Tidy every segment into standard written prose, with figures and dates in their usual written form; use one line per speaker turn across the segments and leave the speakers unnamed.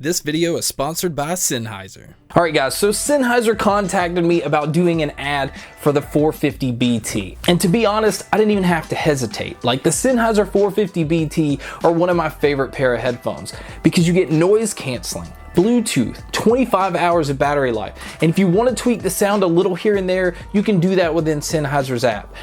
This video is sponsored by Sennheiser.
Alright guys, so Sennheiser contacted me about doing an ad for the 450 BT. And to be honest, I didn't even have to hesitate. Like, the Sennheiser 450 BT are one of my favorite pair of headphones because you get noise canceling, Bluetooth, 25 hours of battery life. And if you want to tweak the sound a little here and there, you can do that within Sennheiser's app.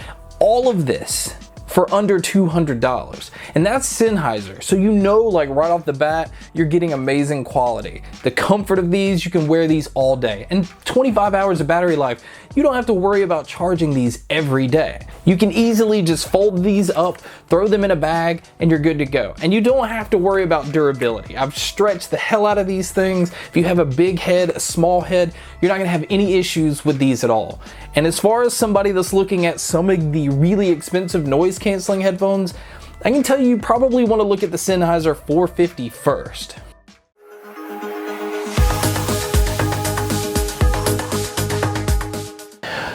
All of this for under $200, and that's Sennheiser. So you know, like right off the bat, you're getting amazing quality. The comfort of these, you can wear these all day, and 25 hours of battery life. You don't have to worry about charging these every day. You can easily just fold these up, throw them in a bag, and you're good to go. And you don't have to worry about durability. I've stretched the hell out of these things. If you have a big head, a small head, you're not gonna have any issues with these at all. And as far as somebody that's looking at some of the really expensive noise canceling headphones, I can tell you probably want to look at the Sennheiser 450 first.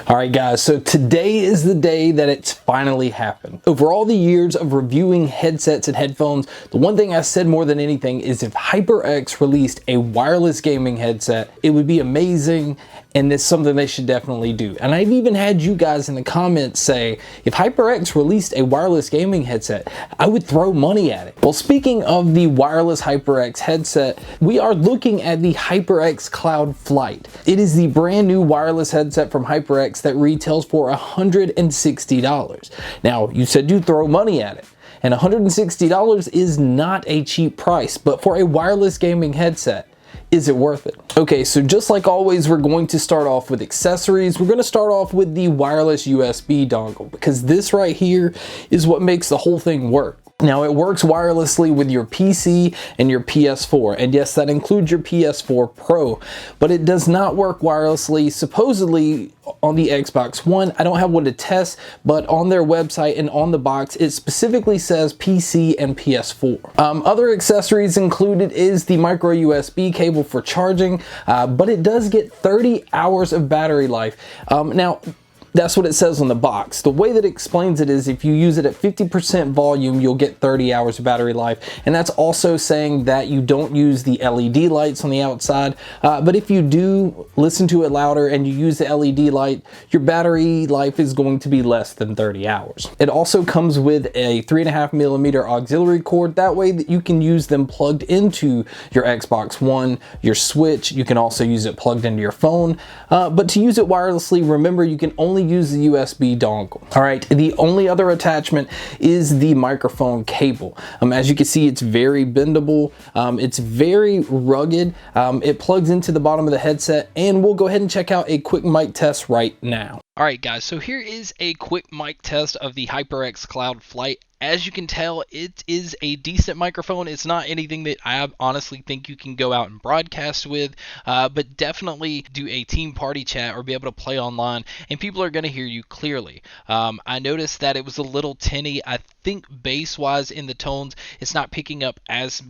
Alright guys, so today is the day that it's finally happened. Over all the years of reviewing headsets and headphones, the one thing I said more than anything is if HyperX released a wireless gaming headset, it would be amazing, and it's something they should definitely do. And I've even had you guys in the comments say, if HyperX released a wireless gaming headset, I would throw money at it. Well, speaking of the wireless HyperX headset, we are looking at the HyperX Cloud Flight. It is the brand new wireless headset from HyperX that retails for $160. Now, you said you throw money at it, and $160 is not a cheap price, but for a wireless gaming headset, is it worth it? Okay, so just like always, we're going to start off with accessories. We're going to start off with the wireless USB dongle, because this right here is what makes the whole thing work. Now, it works wirelessly with your PC and your PS4, and yes, that includes your PS4 Pro, but it does not work wirelessly, supposedly, on the Xbox One. I don't have one to test, but on their website and on the box, it specifically says PC and PS4. Other accessories included is the micro USB cable for charging, but it does get 30 hours of battery life. Now, that's what it says on the box. The way that it explains it is if you use it at 50% volume, you'll get 30 hours of battery life. And that's also saying that you don't use the LED lights on the outside. But if you do listen to it louder and you use the LED light, your battery life is going to be less than 30 hours. It also comes with a 3.5mm auxiliary cord. That way that you can use them plugged into your Xbox One, your Switch. You can also use it plugged into your phone. But to use it wirelessly, remember you can only use the USB dongle. All right, the only other attachment is the microphone cable. As you can see, it's very bendable. It's very rugged. It plugs into the bottom of the headset, and we'll go ahead and check out a quick mic test right now.
Alright guys, so here is a quick mic test of the HyperX Cloud Flight. As you can tell, it is a decent microphone. It's not anything that I honestly think you can go out and broadcast with, but definitely do a team party chat or be able to play online, and people are going to hear you clearly. I noticed that it was a little tinny. I think bass-wise in the tones, it's not picking up as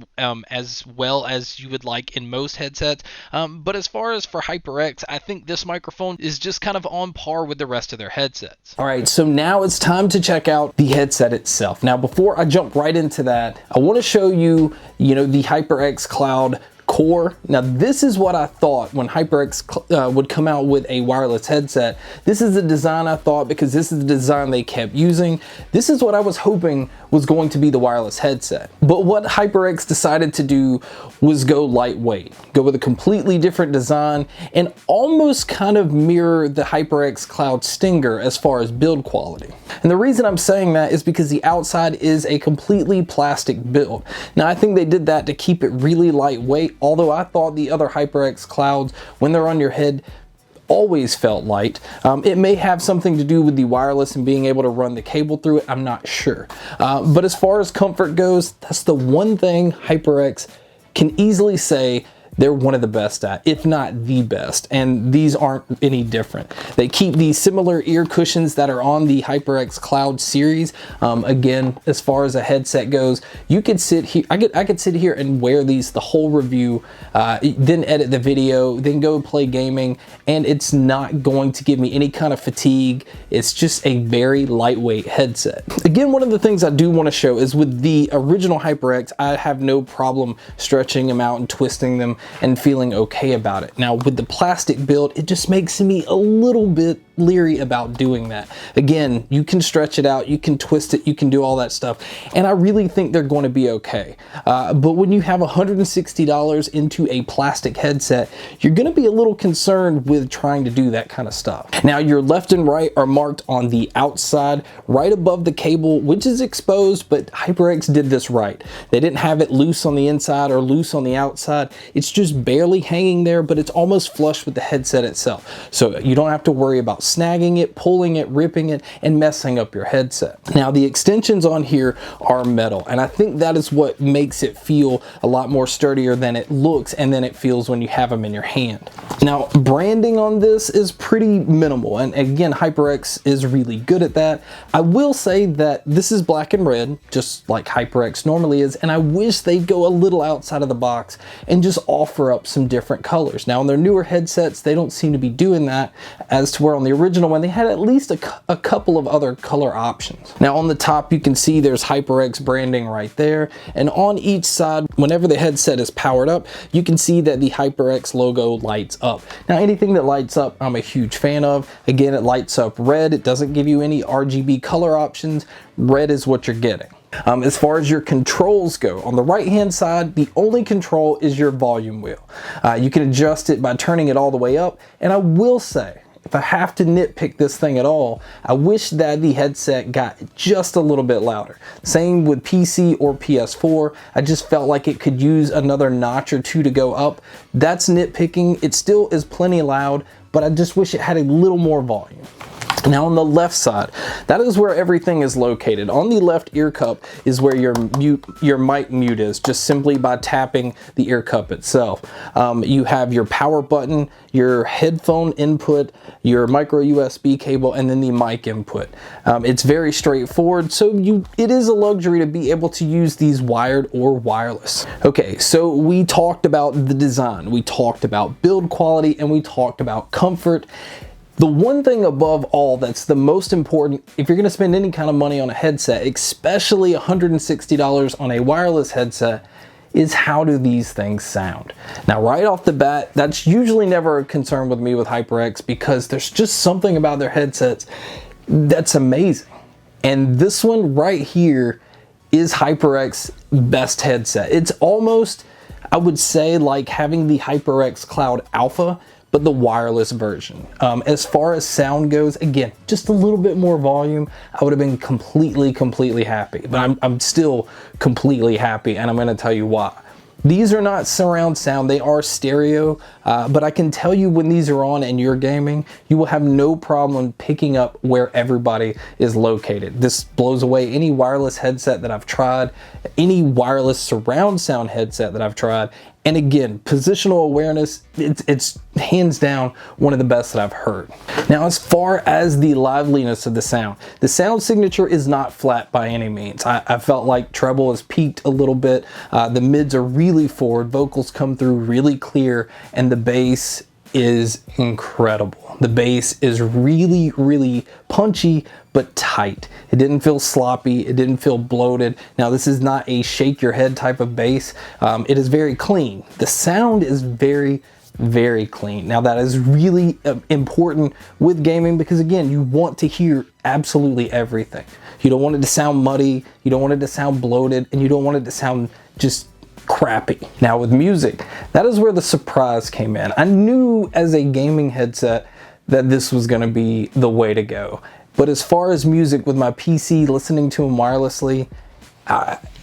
well as you would like in most headsets. But as far as for HyperX, I think this microphone is just kind of on par with the rest of their headsets.
All right, so now it's time to check out the headset itself. Now, before I jump right into that, I want to show you, the HyperX Cloud Core. Now, this is what I thought when HyperX would come out with a wireless headset. This is the design I thought, because this is the design they kept using. This is what I was hoping was going to be the wireless headset. But what HyperX decided to do was go lightweight, go with a completely different design, and almost kind of mirror the HyperX Cloud Stinger as far as build quality. And the reason I'm saying that is because the outside is a completely plastic build. Now, I think they did that to keep it really lightweight, although I thought the other HyperX Clouds, when they're on your head, always felt light. It may have something to do with the wireless and being able to run the cable through it, I'm not sure. But as far as comfort goes, that's the one thing HyperX can easily say they're one of the best at, if not the best, and these aren't any different. They keep the similar ear cushions that are on the HyperX Cloud series. Again, as far as a headset goes, you could sit here, I could sit here and wear these the whole review, then edit the video, then go play gaming, and it's not going to give me any kind of fatigue. It's just a very lightweight headset. Again, one of the things I do want to show is with the original HyperX, I have no problem stretching them out and twisting them and feeling okay about it. Now with the plastic build, it just makes me a little bit leery about doing that. Again, you can stretch it out, you can twist it, you can do all that stuff, and I really think they're going to be okay. But when you have $160 into a plastic headset, you're going to be a little concerned with trying to do that kind of stuff. Now your left and right are marked on the outside, right above the cable, which is exposed, but HyperX did this right. They didn't have it loose on the inside or loose on the outside. It's just barely hanging there, but it's almost flush with the headset itself. So you don't have to worry about snagging it, pulling it, ripping it, and messing up your headset. Now the extensions on here are metal, and I think that is what makes it feel a lot more sturdier than it looks and then it feels when you have them in your hand. Now branding on this is pretty minimal, and again, HyperX is really good at that. I will say that this is black and red, just like HyperX normally is, and I wish they'd go a little outside of the box and just offer up some different colors. Now on their newer headsets, they don't seem to be doing that, as to where on the original one they had at least a couple of other color options. Now on the top you can see there's HyperX branding right there, and on each side, whenever the headset is powered up, you can see that the HyperX logo lights up. Now anything that lights up, I'm a huge fan of. Again, it lights up red. It doesn't give you any RGB color options. Red is what you're getting. As far as your controls go, on the right hand side, the only control is your volume wheel. You can adjust it by turning it all the way up, and I will say, if I have to nitpick this thing at all, I wish that the headset got just a little bit louder. Same with PC or PS4. I just felt like it could use another notch or two to go up. That's nitpicking. It still is plenty loud, but I just wish it had a little more volume. Now on the left side, that is where everything is located. On the left ear cup is where your mic mute is, just simply by tapping the ear cup itself. You have your power button, your headphone input, your micro USB cable, and then the mic input. It's very straightforward, so it is a luxury to be able to use these wired or wireless. Okay, so we talked about the design, we talked about build quality, and we talked about comfort. The one thing above all that's the most important, if you're going to spend any kind of money on a headset, especially $160 on a wireless headset, is how do these things sound? Now right off the bat, that's usually never a concern with me with HyperX, because there's just something about their headsets that's amazing. And this one right here is HyperX's best headset. It's almost, I would say, like having the HyperX Cloud Alpha, but the wireless version. As far as sound goes, again, just a little bit more volume, I would have been completely happy. But I'm still completely happy, and I'm gonna tell you why. These are not surround sound, they are stereo, but I can tell you when these are on and you're gaming, you will have no problem picking up where everybody is located. This blows away any wireless headset that I've tried, any wireless surround sound headset that I've tried. And again, positional awareness, it's hands down one of the best that I've heard. Now, as far as the liveliness of the sound signature is not flat by any means. I felt like treble is peaked a little bit. The mids are really forward, vocals come through really clear, and the bass is incredible. The bass is really punchy, but tight. It didn't feel sloppy. It didn't feel bloated. Now, this is not a shake your head type of bass. It is very clean. The sound is very clean. Now, that is really important with gaming, because again, you want to hear absolutely everything. You don't want it to sound muddy. You don't want it to sound bloated, and you don't want it to sound just crappy. Now with music, that is where the surprise came in. I knew as a gaming headset that this was going to be the way to go. But as far as music with my PC, listening to them wirelessly,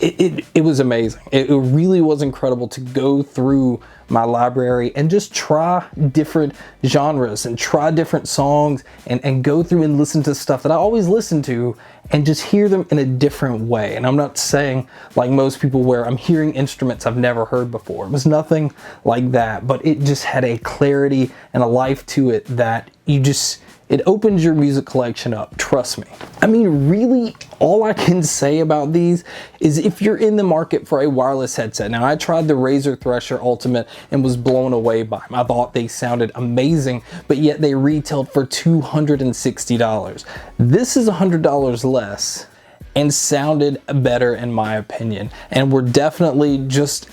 It was amazing. It really was incredible to go through my library and just try different genres and try different songs and go through and listen to stuff that I always listen to and just hear them in a different way. And I'm not saying like most people where I'm hearing instruments I've never heard before. It was nothing like that, but it just had a clarity and a life to it that it opens your music collection up, trust me. I mean, really, all I can say about these is if you're in the market for a wireless headset. Now, I tried the Razer Thresher Ultimate and was blown away by them. I thought they sounded amazing, but yet they retailed for $260. This is $100 less and sounded better in my opinion. And we're definitely just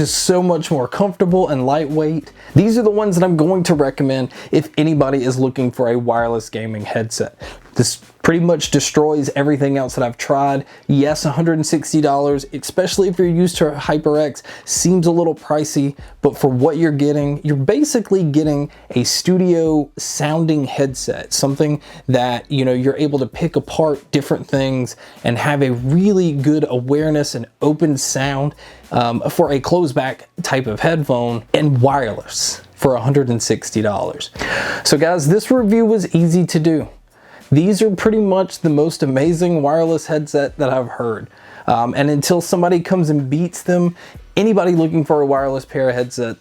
so much more comfortable and lightweight. These are the ones that I'm going to recommend if anybody is looking for a wireless gaming headset. This pretty much destroys everything else that I've tried. Yes, $160, especially if you're used to a HyperX, seems a little pricey, but for what you're getting, you're basically getting a studio sounding headset, something that, you know, you're able to pick apart different things and have a really good awareness and open sound for a closed back type of headphone and wireless for $160. So guys, this review was easy to do. These are pretty much the most amazing wireless headset that I've heard. And until somebody comes and beats them, anybody looking for a wireless pair of headset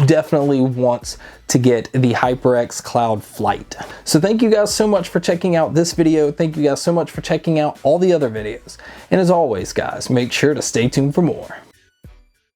definitely wants to get the HyperX Cloud Flight. So thank you guys so much for checking out this video. Thank you guys so much for checking out all the other videos. And as always, guys, make sure to stay tuned for more.